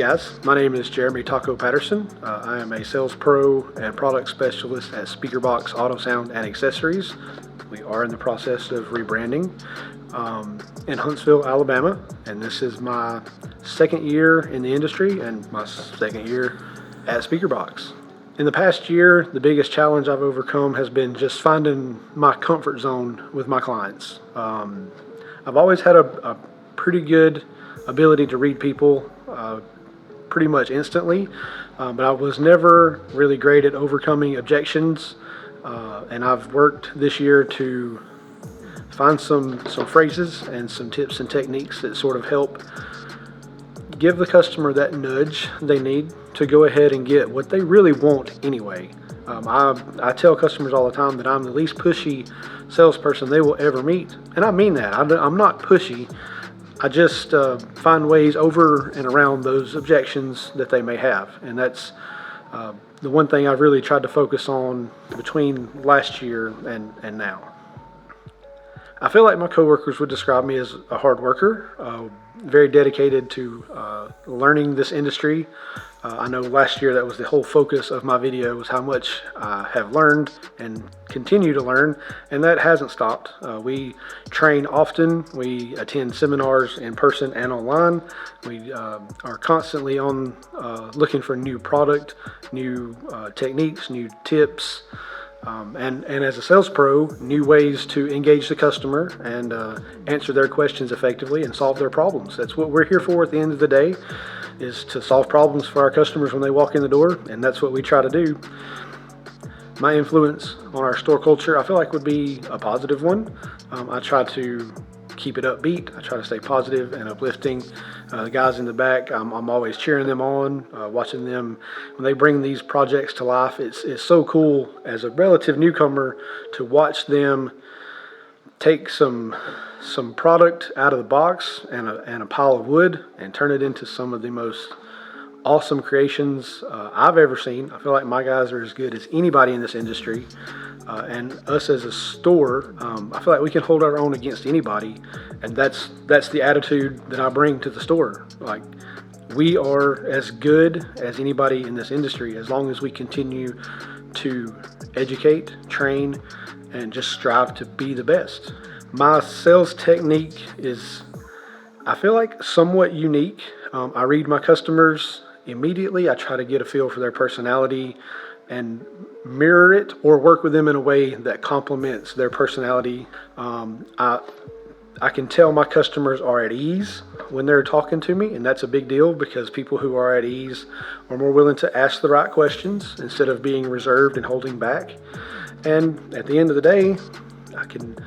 guys, my name is Jeremy Taco Patterson. I am a sales pro and product specialist at Speakerbox Auto Sound and Accessories. We are in the process of rebranding in Huntsville, Alabama, and this is my second year in the industry and my second year at Speakerbox. In the past year, the biggest challenge I've overcome has been just finding my comfort zone with my clients. I've always had a pretty good ability to read people pretty much instantly, but I was never really great at overcoming objections, and I've worked this year to find some phrases and some tips and techniques that sort of help give the customer that nudge they need to go ahead and get what they really want anyway. I tell customers all the time that I'm the least pushy salesperson they will ever meet, and I mean that. I'm not pushy. I just find ways over and around those objections that they may have, and that's the one thing I've really tried to focus on between last year and now. I feel like my coworkers would describe me as a hard worker, very dedicated to learning this industry. I know last year that was the whole focus of my video, was how much I have learned and continue to learn, and that hasn't stopped. We train often. We attend seminars in person and online. We are constantly on looking for new product, new techniques, new tips, and as a sales pro, new ways to engage the customer and answer their questions effectively and solve their problems. That's what we're here for at the end of the day, is to solve problems for our customers when they walk in the door, and that's what we try to do. My influence on our store culture, I feel like, would be a positive one. I try to keep it upbeat. I try to stay positive and uplifting. The guys in the back, I'm always cheering them on, watching them when they bring these projects to life. It's so cool as a relative newcomer to watch them take some product out of the box and a pile of wood and turn it into some of the most awesome creations I've ever seen. I feel like my guys are as good as anybody in this industry, and us as a store, I feel like we can hold our own against anybody, and that's the attitude that I bring to the store. Like, we are as good as anybody in this industry as long as we continue to educate, train, and just strive to be the best. My sales technique is, I feel like, somewhat unique. I read my customers immediately. I try to get a feel for their personality and mirror it or work with them in a way that complements their personality. I can tell my customers are at ease when they're talking to me, and that's a big deal, because people who are at ease are more willing to ask the right questions instead of being reserved and holding back. And at the end of the day, I can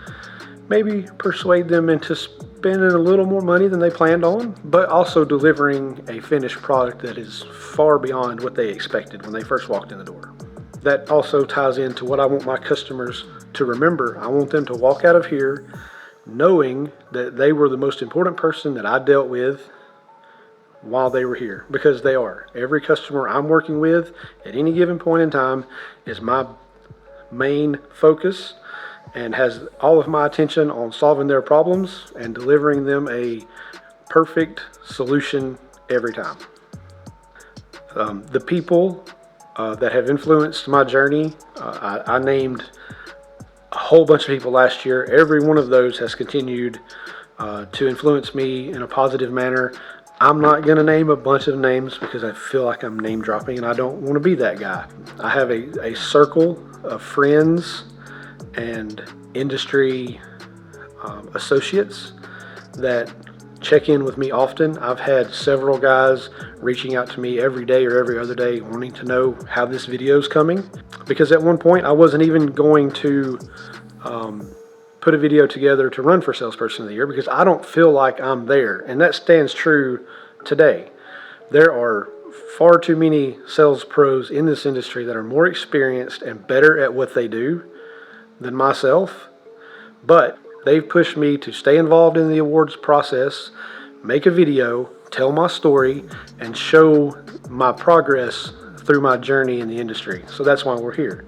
maybe persuade them into spending a little more money than they planned on, but also delivering a finished product that is far beyond what they expected when they first walked in the door. That also ties into what I want my customers to remember. I want them to walk out of here knowing that they were the most important person that I dealt with while they were here, because they are. Every customer I'm working with at any given point in time is my main focus and has all of my attention on solving their problems and delivering them a perfect solution every time. The people that have influenced my journey, I named a whole bunch of people last year. Every one of those has continued to influence me in a positive manner. I'm not going to name a bunch of names because I feel like I'm name dropping, and I don't want to be that guy. I have a circle of friends and industry associates that check in with me often. I've had several guys reaching out to me every day or every other day wanting to know how this video is coming, because at one point I wasn't even going to put a video together to run for Salesperson of the Year because I don't feel like I'm there, and that stands true today. There are far too many sales pros in this industry that are more experienced and better at what they do than myself, but they've pushed me to stay involved in the awards process, make a video, tell my story, and show my progress through my journey in the industry. So that's why we're here.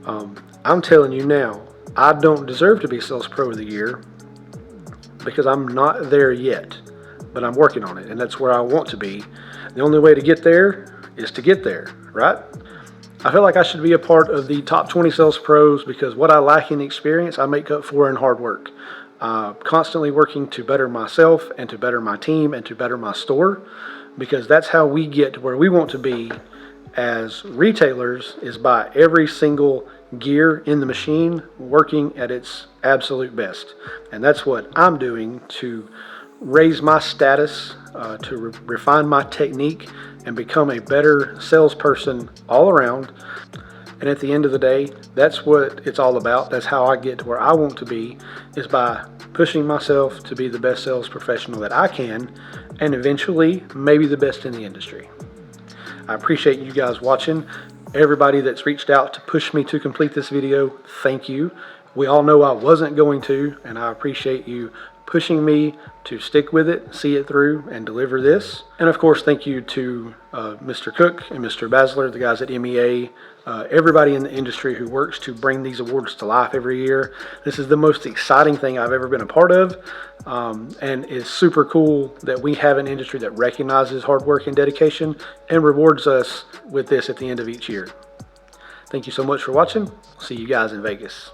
I'm telling you now, I don't deserve to be Sales Pro of the Year because I'm not there yet, but I'm working on it, and that's where I want to be. The only way to get there is to get there, right? I feel like I should be a part of the top 20 sales pros because what I lack in experience, I make up for in hard work. Constantly working to better myself and to better my team and to better my store, because that's how we get to where we want to be as retailers, is by every single gear in the machine working at its absolute best. And that's what I'm doing to raise my status, to refine my technique and become a better salesperson all around. And at the end of the day, that's what it's all about. That's how I get to where I want to be, is by pushing myself to be the best sales professional that I can, and eventually maybe the best in the industry. I appreciate you guys watching. Everybody that's reached out to push me to complete this video, thank you. We all know I wasn't going to, and I appreciate you pushing me to stick with it, see it through, and deliver this. And of course, thank you to Mr. Cook and Mr. Basler, the guys at MEA, everybody in the industry who works to bring these awards to life every year. This is the most exciting thing I've ever been a part of, and it's super cool that we have an industry that recognizes hard work and dedication and rewards us with this at the end of each year. Thank you so much for watching. See you guys in Vegas.